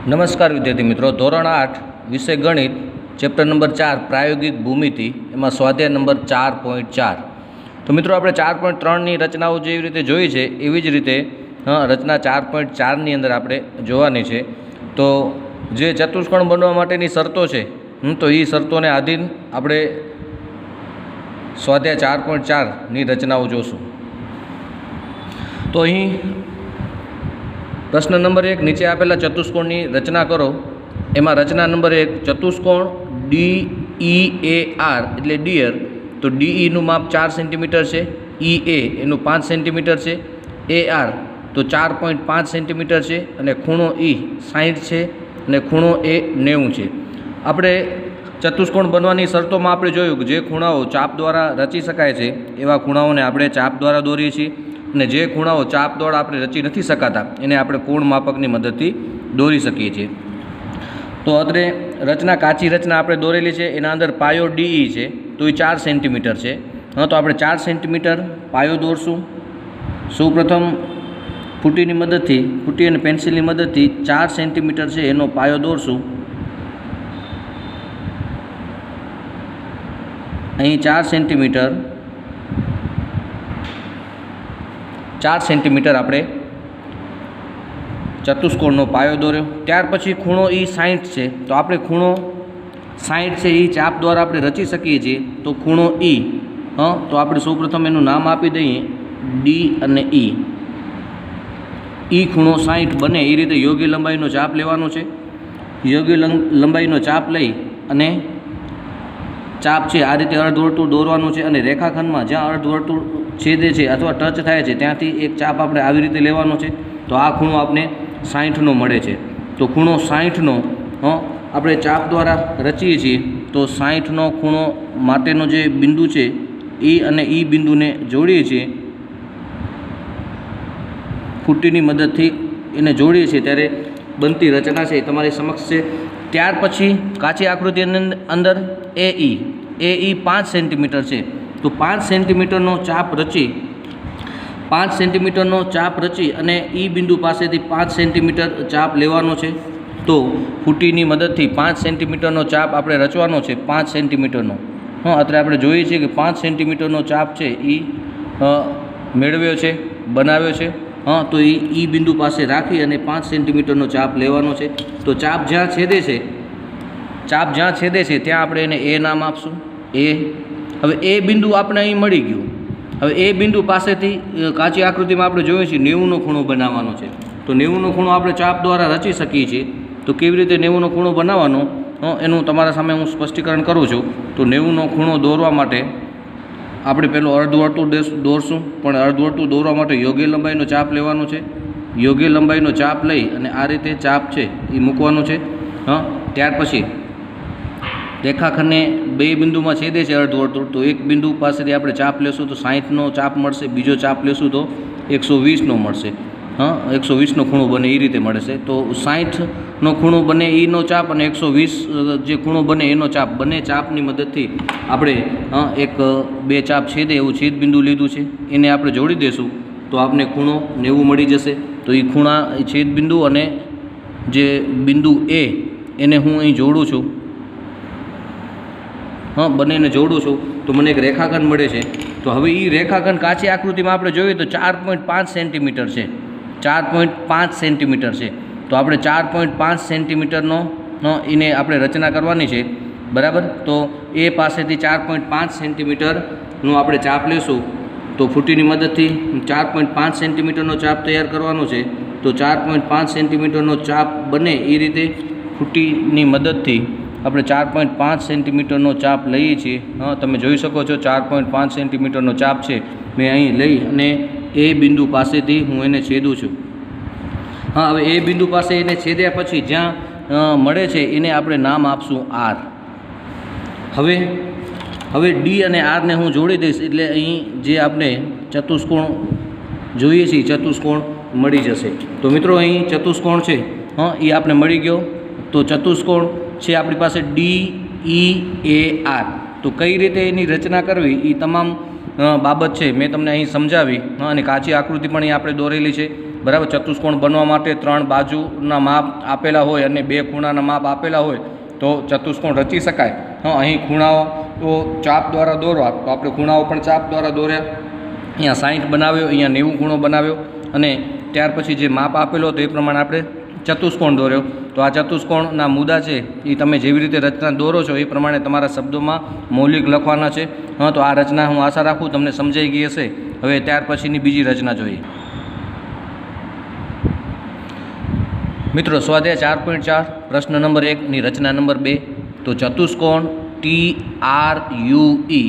નમસ્કાર વિદ્યાર્થી મિત્રો, ધોરણ 8 વિષય ગણિત, ચેપ્ટર નંબર 4 પ્રાયોગિક ભૂમિતિ, એમાં સ્વાધ્યાય નંબર 4.4. તો મિત્રો આપણે 4.3ની રચનાઓ જેવી રીતે જોઈ છે એવી જ રીતે રચના 4.4ની અંદર આપણે જોવાની છે. તો જે ચતુષ્કોણ બનવા માટેની શરતો છે તો એ શરતોને આધીન આપણે સ્વાધ્યાય 4.4ની રચનાઓ જોશું. તો અહીં પ્રશ્ન નંબર 1, નીચે આપેલા ચતુષ્કોણની રચના કરો. એમાં રચના નંબર 1, ચતુષ્કોણ DEAR એટલે ડિયર. તો DEનું માપ 4 સેન્ટીમીટર છે, EA એનું 5 સેન્ટીમીટર છે, AR તો 4.5 સેન્ટીમીટર છે, અને ખૂણો E 60 છે અને ખૂણો A 90 છે. આપણે ચતુષ્કોણ બનવાની શરતોમાં આપણે જોયું કે જે ખૂણાઓ ચાપ દ્વારા રચી શકાય છે એવા ખૂણાઓને આપણે ચાપ દ્વારા દોરીએ છીએ, અને જે ખૂણાઓ ચાપ દ્વારા આપણે રચી નથી શકાતા એને આપણે કોણ માપકની મદદથી દોરી શકીએ છીએ. તો અત્રે રચના કાચી રચના આપણે દોરેલી છે, એના અંદર પાયો DE છે તો એ 4 સેન્ટીમીટર છે. તો આપણે 4 સેન્ટીમીટર પાયો દોરશું. સૌપ્રથમ ફૂટીની મદદથી, ફૂટી અને પેન્સિલની મદદથી 4 સેન્ટીમીટર છે એનો પાયો દોરશું. અહીં 4 સેન્ટીમીટર આપણે ચતુષ્કોણનો પાયો દોર્યો. ત્યાર પછી ખૂણો E 60 છે, તો આપણે ખૂણો 60 છે એ ચાપ દ્વારા આપણે રચી શકીએ છીએ. તો ખૂણો E તો આપણે સૌપ્રથમ એનું નામ આપી દઈએ D અને E. ખૂણો 60 બને એ રીતે યોગ્ય લંબાઈનો ચાપ લેવાનો છે. યોગ્ય લંબાઈનો ચાપ લઈ અને ચાપ છે આ રીતે અર્ધવર્તુળ દોરવાનું છે, અને રેખાખંડમાં જ્યાં અર્ધવર્તુળ છેદે છે અથવા ટચ થાય છે ત્યાંથી એક ચાપ આપણે આવી રીતે લેવાનો છે. તો આ ખૂણો આપણે 60નો મળે છે. તો ખૂણો 60નો આપણે ચાપ દ્વારા રચીએ છીએ. તો 60નો ખૂણો માટેનો જે બિંદુ છે E અને E બિંદુને જોડીએ છીએ, ફૂટીની મદદથી એને જોડીએ છીએ ત્યારે બનતી રચના છે એ તમારી સમક્ષ છે. ત્યાર પછી કાચી આકૃતિની અંદર AE 5 સેન્ટીમીટર છે. તો 5 સેન્ટીમીટરનો ચાપ રચી અને E બિંદુ પાસેથી 5 સેન્ટીમીટર ચાપ લેવાનો છે. તો ફૂટીની મદદથી 5 સેન્ટીમીટરનો ચાપ આપણે રચવાનો છે, 5 સેન્ટીમીટરનો. અત્યારે આપણે જોઈએ છીએ કે 5 સેન્ટીમીટરનો ચાપ છે એ મેળવ્યો છે, બનાવ્યો છે. તો E બિંદુ પાસે રાખી અને 5 સેન્ટીમીટરનો ચાપ લેવાનો છે. તો ચાપ જ્યાં છેદે છે ત્યાં આપણે એને A નામ આપશું. હવે A બિંદુ આપણે અહીં મળી ગયું. હવે એ બિંદુ પાસેથી કાચી આકૃતિમાં આપણે જોઈએ છીએ 90નો ખૂણો બનાવવાનો છે. તો 90નો ખૂણો આપણે ચાપ દ્વારા રચી શકીએ છીએ. તો કેવી રીતે 90નો ખૂણો બનાવવાનો એનું તમારા સામે હું સ્પષ્ટીકરણ કરું છું. તો 90નો ખૂણો દોરવા માટે આપણે પહેલું અર્ધવર્તુળ દોરશું, પણ અર્ધવર્તુળ દોરવા માટે યોગ્ય લંબાઈનો ચાપ લેવાનો છે. યોગ્ય લંબાઈનો ચાપ લઈ અને આ રીતે ચાપ છે એ મૂકવાનો છે. ત્યાર પછી રેખાખંડને 2 બિંદુમાં છેદે છે અર્ધવર્તુળ. તો એક બિંદુ પાસેથી આપણે ચાપ લેશું તો 60નો ચાપ મળશે, બીજો ચાપ લેશું તો 120નો મળશે. 120નો ખૂણો બને એ રીતે મળશે. તો 60નો ખૂણો બને એનો ચાપ અને 120 જે ખૂણો બને એનો ચાપ, બંને ચાપની મદદથી આપણે એક 2 ચાપ છેદે એવું છેદ બિંદુ લીધું છે એને આપણે જોડી દઈશું. તો આપને ખૂણો 90 મળી જશે. તો એ ખૂણા છેદ બિંદુ અને જે બિંદુ A એને હું અહીં જોડું છું. બંનેને જોડું છું તો મને એક રેખાખંડ મળે છે. તો હવે એ રેખાખંડ કાચી આકૃતિમાં આપણે જોઈએ તો 4.5 સેન્ટીમીટર છે. 4.5 સેન્ટીમીટર છે. તો આપણે 4.5 સેન્ટીમીટરનો એને આપણે રચના કરવાની છે, બરાબર. તો એ પાસેથી 4.5 સેન્ટીમીટરનું આપણે ચાપ લેશું. તો ફૂટીની મદદથી 4.5 સેન્ટીમીટરનો ચાપ તૈયાર કરવાનો છે. તો 4.5 સેન્ટીમીટરનો ચાપ બને એ રીતે ફૂટીની મદદથી આપણે 4.5 સેન્ટીમીટરનો ચાપ લઈએ છીએ. તમે જોઈ શકો છો 4.5 સેન્ટીમીટરનો ચાપ છે મેં અહીં લઈ અને એ બિંદુ પાસેથી હું એને છેદું છું. હવે એ બિંદુ પાસે એને છેદ્યા પછી જ્યાં મળે છે એને આપણે નામ આપશું R. હવે D અને R ને હું જોડી દઈશ એટલે અહીં જે આપણે ચતુષ્કોણ જોઈએ છીએ ચતુષ્કોણ મળી જશે. તો મિત્રો અહીં ચતુષ્કોણ છે એ આપણે મળી ગયો. તો ચતુષ્કોણ છે આપણી પાસે DEAR. તો કઈ રીતે એની રચના કરવી એ તમામ બાબત છે મેં તમને અહીં સમજાવી, અને કાચી આકૃતિ પણ અહીં આપણે દોરેલી છે. બરાબર. ચતુષ્કોણ બનવા માટે 3 બાજુના માપ આપેલા હોય અને 2 ખૂણાના માપ આપેલા હોય તો ચતુષ્કોણ રચી શકાય. અહીં ખૂણાઓ તો ચાપ દ્વારા દોરવા, તો આપણે ખૂણાઓ પણ ચાપ દ્વારા દોર્યા. અહીંયા 60 બનાવ્યો, અહીંયા 90 ખૂણો બનાવ્યો અને ત્યાર પછી જે માપ આપેલો હતો એ પ્રમાણે આપણે ચતુષ્કોણ દોર્યો. તો આ ચતુષ્કોણના મુદ્દા છે એ તમે જેવી રીતે રચના દોરો છો એ પ્રમાણે તમારા શબ્દોમાં મૌલિક લખવાના છે. તો આ રચના હું આશા રાખું તમને સમજાઈ ગઈ હશે. હવે ત્યાર પછીની બીજી રચના જોઈએ. મિત્રો, સ્વાધ્યાય 4.4 પ્રશ્ન નંબર 1ની રચના નંબર 2. તો ચતુષ્કોણ TRUE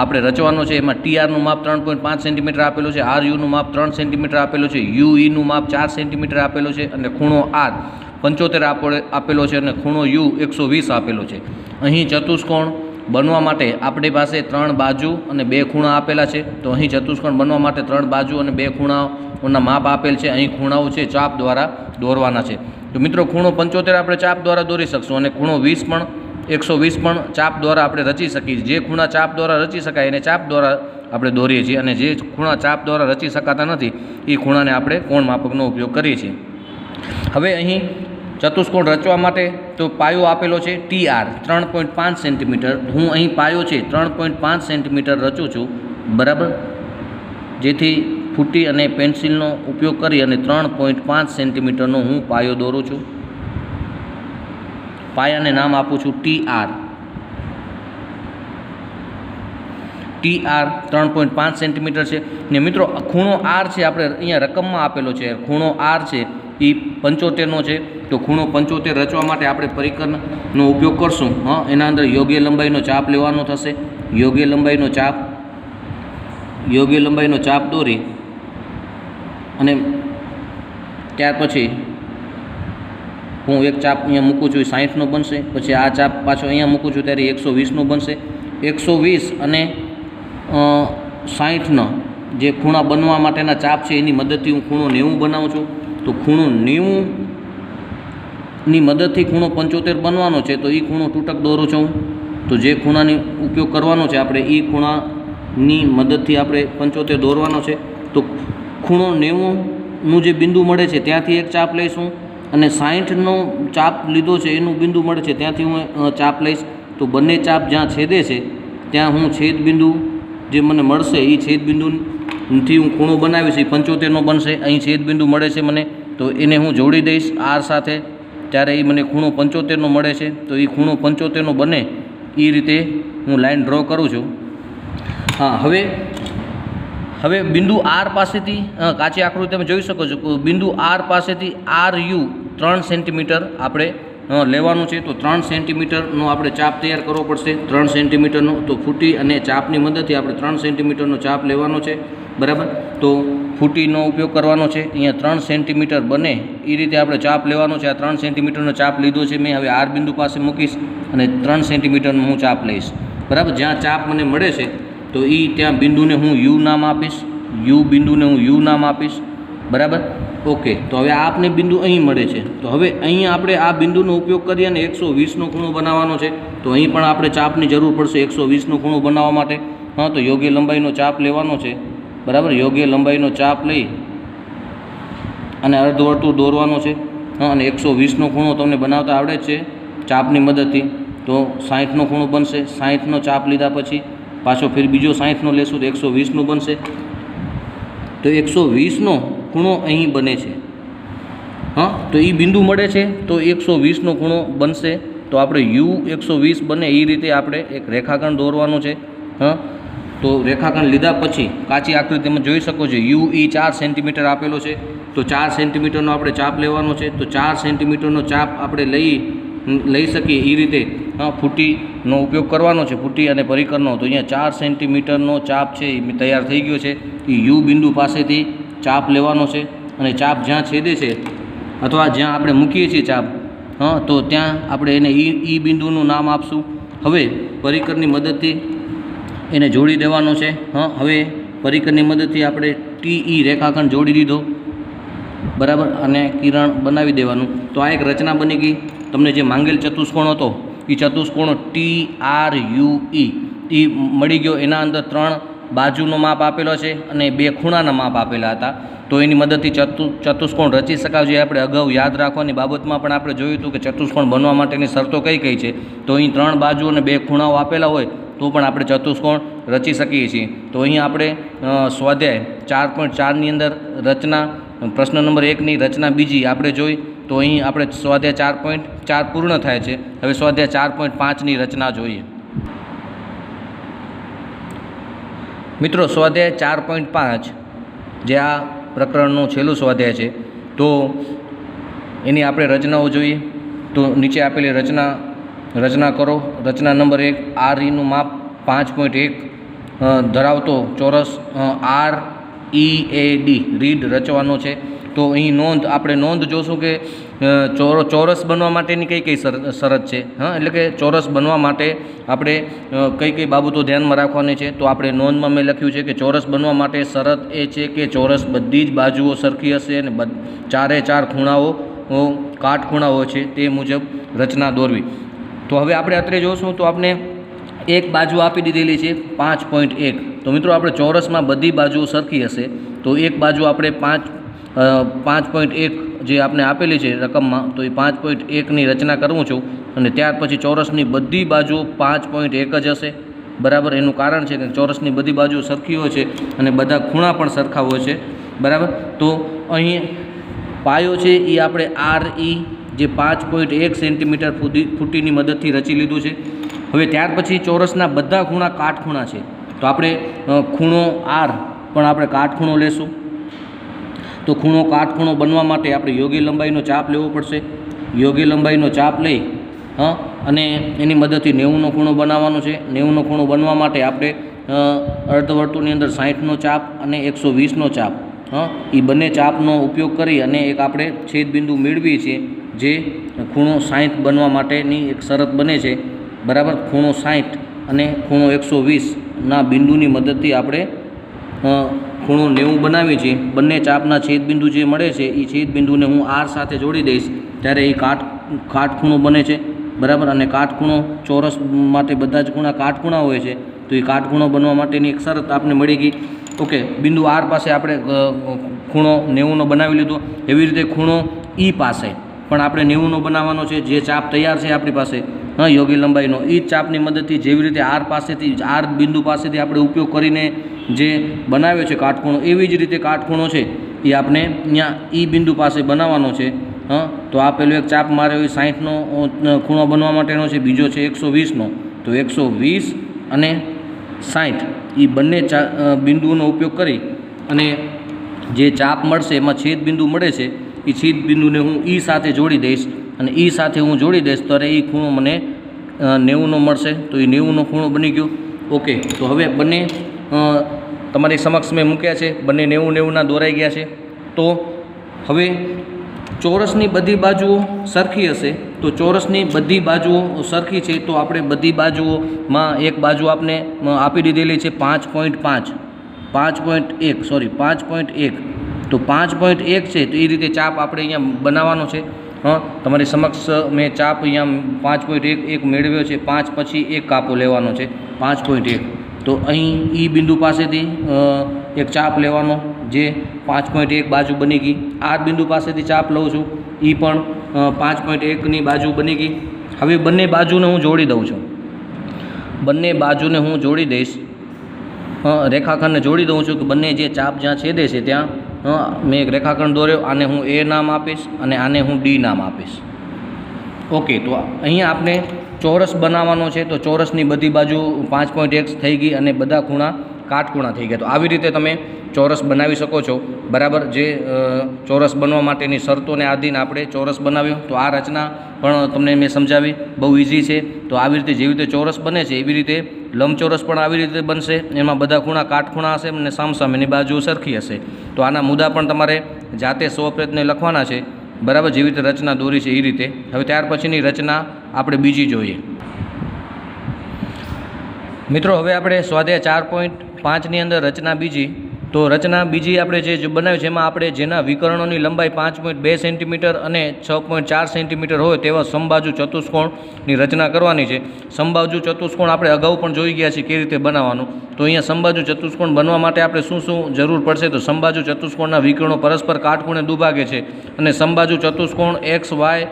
આપણે રચવાનો છે. એમાં TRનું માપ 3.5 સેન્ટીમીટર આપેલું છે, RUનું માપ 3 સેન્ટીમીટર આપેલું છે, UEનું માપ 4 સેન્ટીમીટર આપેલું છે અને ખૂણો R 75 આપેલો છે અને ખૂણો U 120 આપેલો છે. અહીં ચતુષ્કોણ બનવા માટે આપણી પાસે 3 બાજુ અને 2 ખૂણા આપેલા છે. તો અહીં ચતુષ્કોણ બનવા માટે 3 બાજુ અને 2 ખૂણાઓના માપ આપેલ છે. અહીં ખૂણાઓ છે ચાપ દ્વારા દોરવાના છે. તો મિત્રો, ખૂણો 75 આપણે ચાપ દ્વારા દોરી શકશું અને ખૂણો 120 પણ ચાપ દ્વારા આપણે રચી શકીએ. જે ખૂણા ચાપ દ્વારા રચી શકાય એને ચાપ દ્વારા આપણે દોરીએ છીએ અને જે ખૂણા ચાપ દ્વારા રચી શકાતા નથી એ ખૂણાને આપણે કોણ માપકનો ઉપયોગ કરીએ છીએ. હવે અહીં ચતુષ્કોણ રચવા માટે તો પાયો આપેલો છે TR 3.5 સેન્ટીમીટર. હું અહીં પાયો છે 3.5 સેન્ટીમીટર રચું છું, બરાબર. જેથી ફૂટી અને પેન્સિલનો ઉપયોગ કરી અને 3.5 સેન્ટીમીટરનો હું પાયો દોરું છું. પાયાને નામ આપું છું TR. TR 3.5 સેન્ટીમીટર છે ને મિત્રો, ખૂણો R છે આપણે અહીંયા રકમમાં આપેલો છે. ખૂણો R છે એ 75નો છે. તો ખૂણો 75 રચવા માટે આપણે પરિકરનો ઉપયોગ કરશું. એના અંદર યોગ્ય લંબાઈનો ચાપ લેવાનો થશે. યોગ્ય લંબાઈનો ચાપ દોરી અને ત્યાર પછી હું એક ચાપ અહીંયા મૂકું છું, 60નો બનશે. પછી આ ચાપ પાછો અહીંયા મૂકું છું ત્યારે 120નો બનશે. 120 અને 60નો જે ખૂણા બનવા માટેના ચાપ છે એની મદદથી હું ખૂણો 90 બનાવું છું. તો ખૂણો 90ની મદદથી ખૂણો 75 બનવાનો છે. તો એ ખૂણો તૂટક દોરું છું. તો જે ખૂણાની ઉપયોગ કરવાનો છે આપણે એ ખૂણાની મદદથી આપણે 75 દોરવાનો છે. તો ખૂણો 90નું જે બિંદુ મળે છે ત્યાંથી એક ચાપ લઈશું અને 60નો ચાપ લીધો છે એનું બિંદુ મળે છે ત્યાંથી હું ચાપ લઈશ. તો બંને ચાપ જ્યાં છેદે છે ત્યાં હું છેદ બિંદુ જે મને મળશે એ છેદ બિંદુથી હું ખૂણો બનાવીશ. એ 75નો બનશે. અહીં છેદ બિંદુ મળે છે મને, તો એને હું જોડી દઈશ R સાથે. ત્યારે એ મને ખૂણો 75નો મળે છે. તો એ ખૂણો 75નો બને એ રીતે હું લાઈન ડ્રો કરું છું. હવે બિંદુ R પાસેથી કાચી આકૃતિ તમે જોઈ શકો છો. બિંદુ R પાસેથી RU 3 સેન્ટીમીટર આપણે લેવાનું છે. તો 3 સેન્ટીમીટરનો આપણે ચાપ તૈયાર કરવો પડશે. 3 સેન્ટીમીટરનો. તો ફૂટી અને ચાપની મદદથી આપણે 3 સેન્ટીમીટરનો ચાપ લેવાનો છે, બરાબર. તો ફૂટીનો ઉપયોગ કરવાનો છે. અહીંયા 3 સેન્ટીમીટર બને એ રીતે આપણે ચાપ લેવાનો છે. આ 3 સેન્ટીમીટરનો ચાપ લીધો છે મેં. હવે R બિંદુ પાસે મૂકીશ અને 3 સેન્ટીમીટરનો હું ચાપ લઈશ, બરાબર. જ્યાં ચાપ મને મળે છે તો એ ત્યાં બિંદુને હું U નામ આપીશ. નામ આપીશ, બરાબર. ઓકે. તો હવે આપને બિંદુ અહીં મળે છે. તો હવે અહીં આપણે આ બિંદુનો ઉપયોગ કરી અને 120નો ખૂણો બનાવવાનો છે. તો અહીં પણ આપણે ચાપની જરૂર પડશે 120નો ખૂણો બનાવવા માટે. તો યોગ્ય લંબાઈનો ચાપ લેવાનો છે, બરાબર. યોગ્ય લંબાઈનો ચાપ લઈ અને અર્ધવર્તુળ દોરવાનો છે. અને 120નો ખૂણો તમને બનાવતા આવડે જ છે ચાપની મદદથી. તો 60નો ખૂણો બનશે. 60નો ચાપ લીધા પછી પાછો ફિર બીજો 60નો લેશું તો 120નું બનશે. તો 120નો ખૂણો અહીં બને છે. તો એ બિંદુ મળે છે તો 120નો ખૂણો બનશે. તો આપણે U 120 બને એ રીતે આપણે એક રેખાખંડ દોરવાનું છે. તો રેખાખંડ લીધા પછી કાચી આકૃતિમાં જોઈ શકો છો UE 4 સેન્ટીમીટર આપેલો છે. તો 4 સેન્ટીમીટરનો આપણે ચાપ લેવાનો છે. તો 4 સેન્ટીમીટરનો ચાપ આપણે લઈ શકીએ એ રીતે ફૂટીનો ઉપયોગ કરવાનો છે. ફૂટી અને પરિકરનો. તો અહીંયા 4 સેન્ટીમીટરનો ચાપ છે એ તૈયાર થઈ ગયો છે. એ U બિંદુ પાસેથી ચાપ લેવાનો છે અને ચાપ જ્યાં છેદે છે અથવા જ્યાં આપણે મૂકીએ છીએ ચાપ, તો ત્યાં આપણે એને E બિંદુનું નામ આપશું. હવે પરિકરની મદદથી એને જોડી દેવાનો છે. હવે પરિકરની મદદથી આપણે TE રેખાખંડ જોડી દીધો, બરાબર. અને કિરણ બનાવી દેવાનું. તો આ એક રચના બની ગઈ. તમને જે માંગેલ ચતુષ્કોણ હતો એ ચતુષ્કોણ TRUE એ મળી ગયો. એના અંદર 3 બાજુનો માપ આપેલો છે અને 2 ખૂણાના માપ આપેલા હતા. તો એની મદદથી ચતુષ્કોણ રચી શકાય. જે આપણે અગાઉ યાદ રાખવાની બાબતમાં પણ આપણે જોયું હતું કે ચતુષ્કોણ બનવા માટેની શરતો કઈ કઈ છે. તો અહીં 3 બાજુ અને 2 ખૂણાઓ આપેલા હોય તો પણ આપણે ચતુષ્કોણ રચી શકીએ છીએ. તો અહીં આપણે સ્વાધ્યાય 4.4ની અંદર રચના પ્રશ્ન નંબર 1ની રચના બીજી આપણે જોઈ. તો અહીં આપણે સ્વાધ્યાય 4.4 પૂર્ણ થાય છે. હવે સ્વાધ્યાય 4.5ની રચના જોઈએ. મિત્રો, સ્વાધ્યાય 4.5 જે આ પ્રકરણનું છેલ્લું સ્વાધ્યાય છે, તો એની આપણે રચનાઓ જોઈએ. તો નીચે આપેલી રચના કરો. રચના નંબર 1, REનું માપ 5.1 ધરાવતો ચોરસ READ રીડ રચવાનો છે. તો અહીં આપણે નોંધ જોશું કે ચોરસ બનવા માટેની કઈ શરત છે. એટલે કે ચોરસ બનવા માટે આપણે કઈ બાબતો ધ્યાનમાં રાખવાની છે. તો આપણે નોંધમાં મેં લખ્યું છે કે ચોરસ બનવા માટે શરત એ છે કે ચોરસ બધી જ બાજુઓ સરખી હશે અને 4 ખૂણાઓ કાટખૂણાઓ છે તે મુજબ રચના દોરવી. તો હવે આપણે અત્રે જોશું તો આપણે એક બાજુ આપી દીધેલી છે 5.1. તો મિત્રો, આપણે ચોરસમાં બધી બાજુઓ સરખી હશે તો એક બાજુ આપણે 5.1 જે આપણે આપેલી છે રકમમાં, તો એ 5.1ની રચના કરું છું અને ત્યાર પછી ચોરસની બધી બાજુ 5.1 જ હશે. બરાબર. એનું કારણ છે કે ચોરસની બધી બાજુ સરખી હોય છે અને બધા ખૂણા પણ સરખા હોય છે. બરાબર. તો અહીં પાયો છે એ આપણે RE જે 5.1 સેન્ટીમીટર ફૂટીની મદદથી રચી લીધું છે. હવે ત્યાર પછી ચોરસના બધા ખૂણા કાટખૂણા છે. તો આપણે ખૂણો R પણ આપણે કાટખૂણો લેશું. તો ખૂણો કાટખૂણો બનવા માટે આપણે યોગ્ય લંબાઈનો ચાપ લેવો પડશે. યોગ્ય લંબાઈનો ચાપ લઈ અને એની મદદથી 90નો ખૂણો બનાવવાનો છે. 90નો ખૂણો બનવા માટે આપણે અર્ધવર્તુળની અંદર 60નો ચાપ અને 120નો ચાપ એ બંને ચાપનો ઉપયોગ કરી અને એક આપણે છેદબિંદુ મેળવીએ છીએ જે ખૂણો 60 બનવા માટેની એક શરત બને છે. બરાબર. ખૂણો 60 અને ખૂણો 120ના બિંદુની મદદથી આપણે ખૂણો 90 બનાવીએ છીએ. બંને ચાપના છેદબિંદુ જે મળે છે એ છેદબિંદુને હું R સાથે જોડી દઈશ ત્યારે એ કાટખૂણો બને છે. બરાબર. અને કાટખૂણો ચોરસ માટે બધા જ ખૂણા કાટખૂણા હોય છે. તો એ કાટખૂણો બનવા માટેની એક શરત આપણે મળી ગઈ. ઓકે. બિંદુ R પાસે આપણે ખૂણો 90નો બનાવી લીધો. એવી રીતે ખૂણો E પાસે પણ આપણે 90નો બનાવવાનો છે. જે ચાપ તૈયાર છે આપણી પાસે યોગ્ય લંબાઈનો, એ જ ચાપની મદદથી જેવી રીતે R બિંદુ પાસેથી આપણે ઉપયોગ કરીને જે બનાવ્યો છે કાટખૂણો, એવી જ રીતે કાટખૂણો છે એ આપણે અહીંયા E બિંદુ પાસે બનાવવાનો છે. તો આ પેલો એક ચાપ માર્યો એ 60નો ખૂણો બનવા માટેનો છે. બીજો છે 120નો. તો 120 અને 60 એ બંને બિંદુઓનો ઉપયોગ કરી અને જે ચાપ મળશે એમાં છેદબિંદુ મળે છે એ છેદબિંદુને હું E સાથે જોડી દઈશ અને E સાથે હું જોડી દઈશ ત્યારે એ ખૂણો મને 90નો મળશે. તો એ 90નો ખૂણો બની ગયો. ઓકે. તો હવે બંને તમારી સમક્ષ મેં મૂક્યા છે. બંને 90-90ના દોરાઈ ગયા છે. તો હવે ચોરસની બધી બાજુઓ સરખી હશે. તો ચોરસની બધી બાજુઓ સરખી છે તો આપણે બધી બાજુઓમાં એક બાજુ આપણે આપી દીધેલી છે 5.1. તો 5.1 છે તો એ રીતે ચાપ આપણે અહીંયા બનાવવાનો છે. તમારી સમક્ષ મેં ચાપ અહીંયા 5.1 મેળવ્યો છે. 5 પછી એક કાપો લેવાનો છે 5.1. તો અહીં E બિંદુ પાસેથી એક ચાપ લેવાનો જે 5.1 બાજુ બની ગઈ. R બિંદુ પાસેથી ચાપ લઉં છું એ પણ 5.1ની બાજુ બની ગઈ. હવે બંને બાજુને હું જોડી દઉં છું. બંને બાજુને હું જોડી દઈશ. રેખાખંડને જોડી દઉં છું કે બંને જે ચાપ જ્યાં છેદે છે ત્યાં મેં એક રેખાખંડ દોર્યો. આને હું A નામ આપીશ અને આને હું D નામ આપીશ. ઓકે. તો અહીંયા આપણે ચોરસ બનાવવાનો છે. તો ચોરસની બધી બાજુ 5.1 થઈ ગઈ અને બધા ખૂણા કાટખૂણા થઈ ગયા. તો આવી રીતે તમે ચોરસ બનાવી શકો છો. બરાબર. જે ચોરસ બનવા માટેની શરતોને આધીન આપણે ચોરસ બનાવ્યો. તો આ રચના પણ તમને મેં સમજાવી, બહુ ઇઝી છે. તો આવી રીતે જેવી રીતે ચોરસ બને છે એવી રીતે લંબચોરસ પણ આવી રીતે બનશે. એમાં બધા ખૂણા કાટખૂણા હશે અને સામસામેની બાજુ સરખી હશે. તો આના મુદ્દા પણ તમારે જાતે સ્વપ્રયત્ને લખવાના છે. બરાબર. જેવી રીતે રચના દોરી છે એ રીતે. હવે ત્યાર પછીની રચના આપણે બીજી જોઈએ. મિત્રો, હવે આપણે સ્વાધ્યાય 4.5ની અંદર રચના બીજી. તો રચના બીજી આપણે જે બનાવી છે એમાં આપણે જેના વિકર્ણોની લંબાઈ 5.2 સેન્ટીમીટર અને 6.4 સેન્ટીમીટર હોય તેવા સમબાજુ ચતુષ્કોણની રચના કરવાની છે. સમબાજુ ચતુષ્કોણ આપણે અગાઉ પણ જોઈ ગયા છીએ કેવી રીતે બનાવવાનું. તો અહીંયા સમબાજુ ચતુષ્કોણ બનવા માટે આપણે શું જરૂર પડશે? તો સમબાજુ ચતુષ્કોણના વિકર્ણો પરસ્પર કાટખૂણે દુભાગે છે અને સમબાજુ ચતુષ્કોણ એક્સ વાય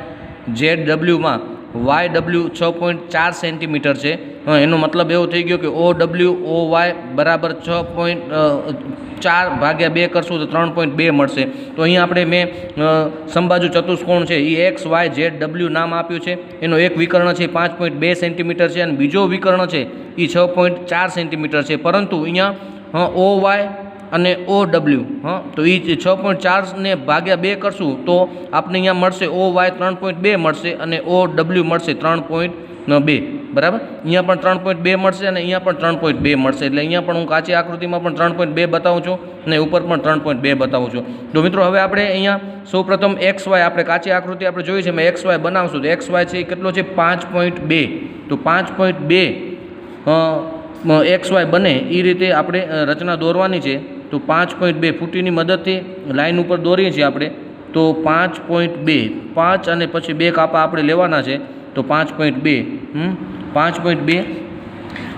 ઝેડ ડબલ્યુમાં YW 6.4 સેન્ટીમીટર છે. એનો મતલબ એવો થઈ ગયો કે OWOY બરાબર 6.4 ભાગ્યા 2 કરશું તો 3.2 મળશે. તો અહીંયા આપણે મેં સમબાજુ ચતુષ્કોણ છે એ XYZW નામ આપ્યું છે. એનો એક વિકર્ણ છે 5.2 સેન્ટીમીટર છે અને બીજો વિકર્ણ છે એ 6.4 સેન્ટીમીટર છે. પરંતુ અહીંયા OY અને OW તો એ 6.4 ને ભાગ્યા 2 કરશું તો આપણે અહીંયા મળશે OY 3.2 મળશે અને OW મળશે 3.2 બરાબર. અહીંયા પણ 3.2 મળશે અને અહીંયા પણ 3.2 મળશે. એટલે અહીંયા પણ હું કાચી આકૃતિમાં પણ 3.2 બતાવું છું અને ઉપર પણ 3.2 બતાવું છું. તો મિત્રો હવે આપણે અહીંયા સૌપ્રથમ XY આપણે કાચી આકૃતિ આપણે જોઈ છે એમાં XY બનાવશું. તો XY છે એ કેટલો છે 5.2. તો 5.2 XY બને એ રીતે આપણે રચના દોરવાની છે. તો 5.2 ફૂટીની મદદથી લાઈન ઉપર દોરીએ છીએ આપણે. તો 5.2 5 અને પછી 2 કાપા આપણે લેવાના છે. તો 5.2 5.2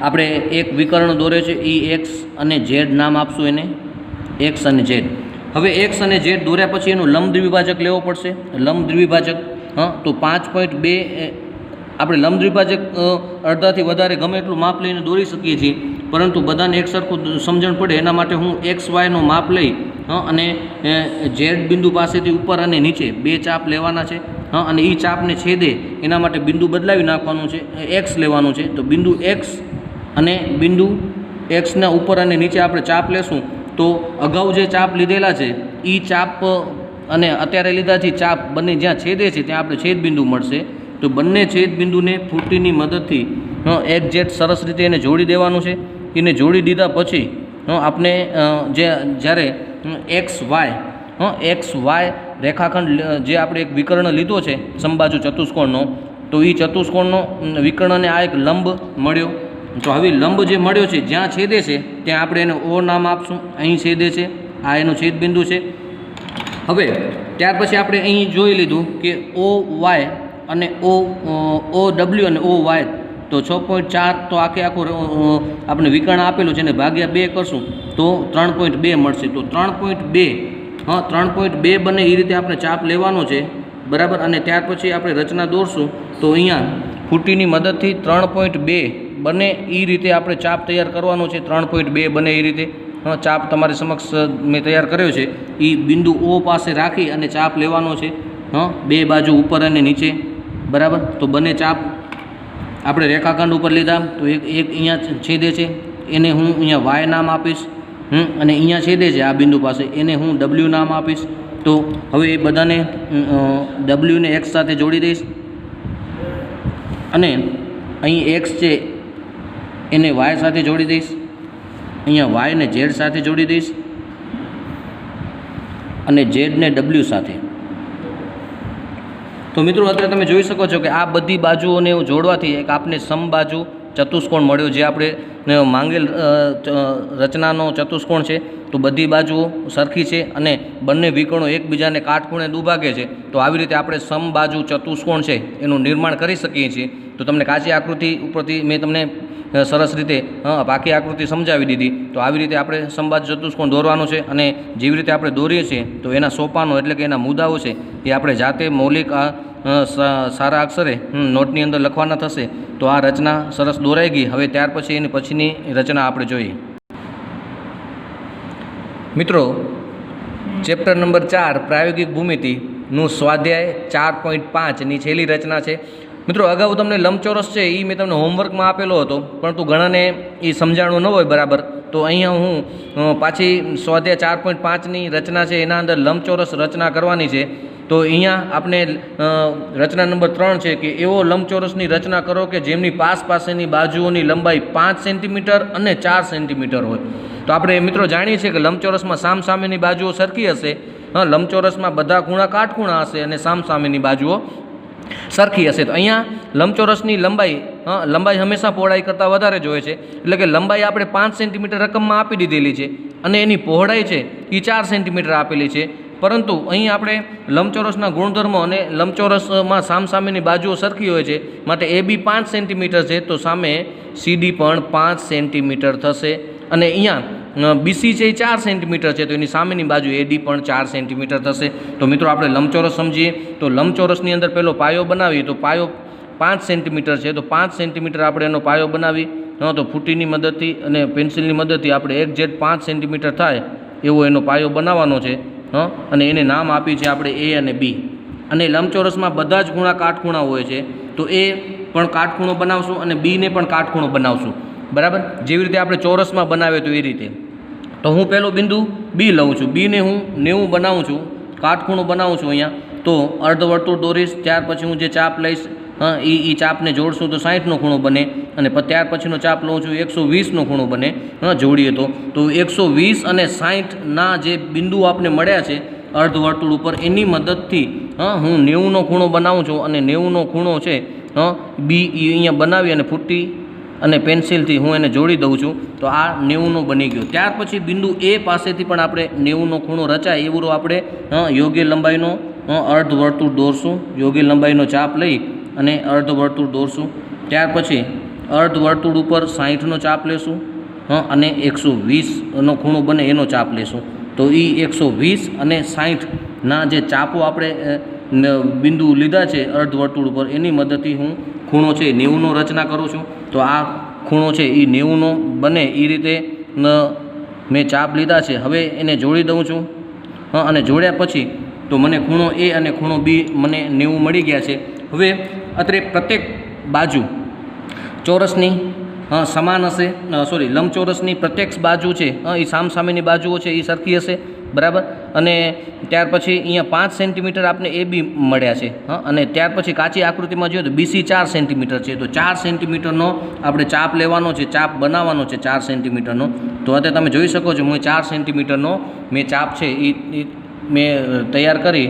આપણે એક વિકર્ણ દોરે છે એ એક્સ અને ઝેડ નામ આપશું એને એક્સ અને ઝેડ. હવે એક્સ અને ઝેડ દોર્યા પછી એનું લંબ દ્વિભાજક લેવો પડશે. લંબ દ્વિભાજક તો 5.2 આપણે લંબ દ્વિભાજક અડધાથી વધારે ગમે એટલું માપ લઈને દોરી શકીએ છીએ, પરંતુ બધાને એક સરખું સમજણ પડે એના માટે હું એક્સ વાયનો માપ લઈ અને ઝેડ બિંદુ પાસેથી ઉપર અને નીચે 2 ચાપ લેવાના છે અને એ ચાપને છેદે એના માટે બિંદુ બદલાવી નાખવાનું છે, એક્સ લેવાનું છે. તો બિંદુ એક્સ અને બિંદુ એક્સના ઉપર અને નીચે આપણે ચાપ લેશું. તો અગાઉ જે ચાપ લીધેલા છે એ ચાપ અને અત્યારે લીધાથી ચાપ બંને જ્યાં છેદે છે ત્યાં આપણે છેદ બિંદુ મળશે. તો બંને છેદ બિંદુને ફૂટીની મદદથી એક્ઝેક્ટ સરસ રીતે એને જોડી દેવાનું છે. એને જોડી દીધા પછી આપણે જ્યારે એક્સ વાય રેખાખંડ જે આપણે એક વિકર્ણ લીધો છે સમબાજુ ચતુષ્કોણનો, તો એ ચતુષ્કોણનો વિકર્ણને આ એક લંબ મળ્યો. તો હવે લંબ જે મળ્યો છે જ્યાં છેદે છે ત્યાં આપણે એને ઓ નામ આપશું. અહીં છેદે છે, આ એનું છેદ બિંદુ છે. હવે ત્યાર પછી આપણે અહીં જોઈ લીધું કે ઓ વાય અને OW અને OY તો 6.4 તો આખું આપણે વિકર્ણ આપેલું છે ને ભાગ્યા 2 કરશું તો 3.2 મળશે. તો 3.2 બને એ રીતે આપણે ચાપ લેવાનો છે બરાબર. અને ત્યાર પછી આપણે રચના દોરશું. તો અહીંયા ફૂટીની મદદથી 3.2 બને એ રીતે આપણે ચાપ તૈયાર કરવાનો છે. 3.2 બને એ રીતે ચાપ તમારી સમક્ષ મેં તૈયાર કર્યો છે. એ બિંદુ O પાસે રાખી અને ચાપ લેવાનો છે. 2 બાજુ ઉપર અને નીચે બરાબર. તો બંને ચાપ આપણે રેખાખંડ ઉપર લીધા. તો એક અહીંયા છેદે છે એને હું અહીંયા વાય નામ આપીશ અને અહીંયા છેદે છે આ બિંદુ પાસે એને હું W નામ આપીશ. તો હવે એ બધાને W ને X સાથે જોડી દઈશ અને અહીં X છે એને Y સાથે જોડી દઈશ. અહીંયા Y ને Z સાથે જોડી દઈશ અને Z ને W સાથે. તો મિત્રો અત્યારે તમે જોઈ શકો છો કે આ બધી બાજુઓને જોડવાથી એક આપને સમબાજુ ચતુષ્કોણ મળ્યો, જે આપણે માંગેલ રચનાનો ચતુષ્કોણ છે. તો બધી બાજુઓ સરખી છે અને બંને વિકર્ણો એકબીજાને કાટખૂણે દુભાગે છે. તો આવી રીતે આપણે સમબાજુ ચતુષ્કોણ છે એનું નિર્માણ કરી શકીએ છીએ. તો તમને કાચી આકૃતિ ઉપરથી મેં તમને સરસ રીતે પાકી આકૃતિ સમજાવી દીધી. તો આવી રીતે આપણે સમબાજુ ચતુષ્કોણ દોરવાનું છે અને જેવી રીતે આપણે દોરીએ છીએ તો એના સોપાનો એટલે કે એના મુદ્દાઓ છે એ આપણે જાતે મૌલિક સારા અક્ષરે નોટની અંદર લખવાના થશે. તો આ રચના સરસ દોરાઈ ગઈ. હવે ત્યાર પછી એની પછીની રચના આપણે જોઈએ. મિત્રો ચેપ્ટર નંબર 4 પ્રાયોગિક ભૂમિતિનું સ્વાધ્યાય 4.5ની છેલ્લી રચના છે. મિત્રો અગાઉ તમને લંબચોરસ છે એ મેં તમને હોમવર્કમાં આપેલો હતો, પરંતુ ઘણાને એ સમજાણું ન હોય બરાબર. તો અહીંયા હું પાછી સ્વાધ્યાય 4.5ની રચના છે એના અંદર લંબચોરસ રચના કરવાની છે. તો અહીંયા આપણે રચના નંબર 3 છે કે એવો લંબચોરસની રચના કરો કે જેમની પાસેની બાજુઓની લંબાઈ 5 સેન્ટીમીટર અને 4 સેન્ટીમીટર હોય. તો આપણે મિત્રો જાણીએ છીએ કે લંબચોરસમાં સામસામેની બાજુઓ સરખી હશે. લંબચોરસમાં બધા ખૂણા કાટખૂણા હશે અને સામસામેની બાજુઓ સરખી હશે. તો અહીંયા લંબચોરસની લંબાઈ હંમેશા પહોળાઈ કરતાં વધારે જોઈએ છે, એટલે કે લંબાઈ આપણે 5 સેન્ટીમીટર રકમમાં આપી દીધેલી છે અને એની પહોળાઈ છે એ 4 સેન્ટીમીટર આપેલી છે. પરંતુ અહીં આપણે લંબચોરસના ગુણધર્મો અને લંબચોરસમાં સામસામેની બાજુઓ સરખી હોય છે, માટે AB 5 સેન્ટીમીટર છે તો સામે CD પણ 5 સેન્ટીમીટર થશે. અને અહીંયા BC છે એ 4 સેન્ટીમીટર છે તો એની સામેની બાજુ AD પણ 4 સેન્ટીમીટર થશે. તો મિત્રો આપણે લંબચોરસ સમજીએ તો લંબચોરસની અંદર પહેલો પાયો બનાવીએ તો પાયો 5 સેન્ટીમીટર છે તો 5 સેન્ટીમીટર આપણે એનો પાયો બનાવી તો ફૂટીની મદદથી અને પેન્સિલની મદદથી આપણે 1/5 સેન્ટીમીટર થાય એવો એનો પાયો બનાવવાનો છે. અને એને નામ આપી છે આપણે A અને B. અને લંબચોરસમાં બધા જ ખૂણા કાટખૂણા હોય છે તો A પણ કાટખૂણો બનાવશું અને B ને પણ કાટખૂણો બનાવશું, બરાબર. જેવી રીતે આપણે ચોરસમાં બનાવે તો એ રીતે. તો હું પહેલો બિંદુ B લઉં છું, B ને હું 90 બનાવું છું, કાટખૂણો બનાવું છું અહીંયા. તો અર્ધવર્તુળ દોરીશ, ત્યાર પછી હું જે ચાપ લઈશ એ ચાપને જોડશું તો 60નો ખૂણો બને. અને ત્યાર પછીનો ચાપ લઉં છું 120નો ખૂણો બને, જોડીએ તો 120 અને 60ના જે બિંદુ આપને મળ્યા છે અર્ધવર્તુળ ઉપર એની મદદથી હું 90નો ખૂણો બનાવું છું. અને 90નો ખૂણો છે B અહીંયા બનાવી અને ફૂટી અને પેન્સિલથી હું એને જોડી દઉં છું તો આ 90નો બની ગયો. ત્યાર પછી બિંદુ A પાસેથી પણ આપણે 90નો ખૂણો રચાય એવું આપણે યોગ્ય લંબાઈનો અર્ધવર્તુળ દોરશું. યોગ્ય લંબાઈનો ચાપ લઈ અને અર્ધવર્તુળ દોરશું. ત્યાર પછી અર્ધવર્તુળ ઉપર 60નો ચાપ લેશું અને 120નો ખૂણો બને એનો ચાપ લેશું. તો એ 120 અને 60ના જે ચાપો આપણે બિંદુ લીધા છે અર્ધવર્તુળ ઉપર એની મદદથી હું ખૂણો છે 90નો રચના કરું છું. તો આ ખૂણો છે એ 90નો બને એ રીતે મેં ચાપ લીધા છે. હવે એને જોડી દઉં છું અને જોડ્યા પછી તો મને ખૂણો A અને ખૂણો B મને 90 મળી ગયા છે. હવે અત્રે પ્રત્યેક બાજુ ચોરસની સમાન હશે, લંબચોરસની પ્રત્યેક બાજુ છે એ સામસામેની બાજુઓ છે એ સરખી હશે, બરાબર. અને ત્યાર પછી અહીંયા 5 સેન્ટીમીટર આપણે AB મળ્યા છે. અને ત્યાર પછી કાચી આકૃતિમાં જોઈએ તો BC 4 સેન્ટીમીટર છે તો 4 સેન્ટીમીટરનો આપણે ચાપ લેવાનો છે, ચાપ બનાવવાનો છે 4 સેન્ટીમીટરનો. તો અત્યારે તમે જોઈ શકો છો હું 4 સેન્ટીમીટરનો મેં ચાપ છે એ મેં તૈયાર કરી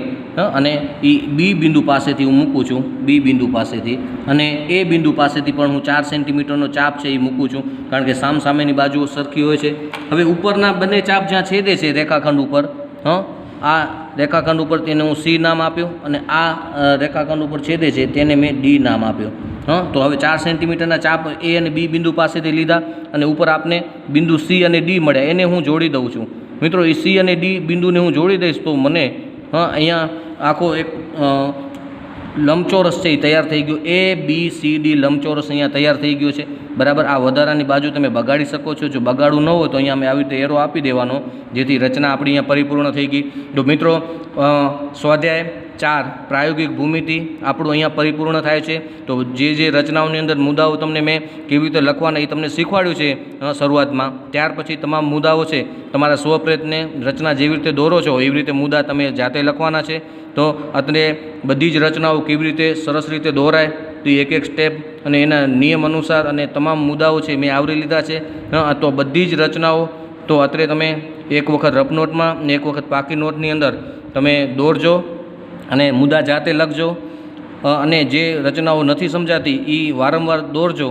અને એ B બિંદુ પાસેથી હું મૂકું છું, B બિંદુ પાસેથી. અને A બિંદુ પાસેથી પણ હું 4 સેન્ટીમીટરનો ચાપ છે એ મૂકું છું, કારણ કે સામસામેની બાજુઓ સરખી હોય છે. હવે ઉપરના બંને ચાપ જ્યાં છેદે છે રેખાખંડ ઉપર, આ રેખાખંડ ઉપર તેને હું C નામ આપ્યું અને આ રેખાખંડ ઉપર છેદે છે તેને મેં D નામ આપ્યું. તો હવે 4 સેન્ટીમીટરના ચાપ A અને B બિંદુ પાસેથી લીધા અને ઉપર આપને બિંદુ C અને D મળ્યા, એને હું જોડી દઉં છું. મિત્રો એ C અને D બિંદુને હું જોડી દઈશ તો મને અહીંયા આખો એક લંબચોરસ છે એ તૈયાર થઈ ગયો. ABCD લંબચોરસ અહીંયા તૈયાર થઈ ગયો છે, બરાબર. આ વધારાની બાજુ તમે બગાડી શકો છો, જો બગાડવું ન હોય તો અહીંયા અમે આવી રીતે એરો આપી દેવાનો, જેથી રચના આપણી અહીંયા પરિપૂર્ણ થઈ ગઈ. તો મિત્રો સ્વાધ્યાય 4 પ્રાયોગિક ભૂમિતિ આપણું અહીંયા પરિપૂર્ણ થાય છે. તો જે રચનાઓની અંદર મુદ્દાઓ તમને મેં કેવી રીતે લખવાના એ તમને શીખવાડ્યું છે શરૂઆતમાં. ત્યાર પછી તમામ મુદ્દાઓ છે તમારા સ્વપ્રયત્ને રચના જેવી રીતે દોરો છો એવી રીતે મુદ્દા તમે જાતે લખવાના છે. તો અત્રે બધી જ રચનાઓ કેવી રીતે સરસ રીતે દોરાય તો એક એક સ્ટેપ અને એના નિયમ અનુસાર અને તમામ મુદ્દાઓ છે મેં આવરી લીધા છે. તો બધી જ રચનાઓ તો અત્રે તમે એક વખત રફ નોટમાં ને એક વખત પાકી નોટની અંદર તમે દોરજો અને મુદ્દા જાતે લખજો. અને જે રચનાઓ નથી સમજાતી એ વારંવાર દોરજો.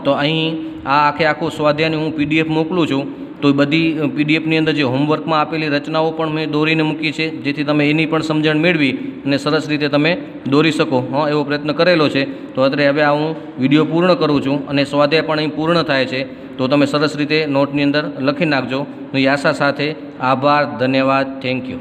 તો અહીં આ આખું સ્વાધ્યાયની હું PDF મોકલું છું, તો બધી PDFની અંદર જે હોમવર્કમાં આપેલી રચનાઓ પણ મેં દોરીને મૂકી છે, જેથી તમે એની પણ સમજણ મેળવી અને સરસ રીતે તમે દોરી શકો એવો પ્રયત્ન કરેલો છે. તો અત્યારે હવે આ હું વિડીયો પૂર્ણ કરું છું અને સ્વાધ્યાય પણ અહીં પૂર્ણ થાય છે. તો તમે સરસ રીતે નોટની અંદર લખી નાખજો. એ આશા સાથે આભાર, ધન્યવાદ, થેન્ક યુ.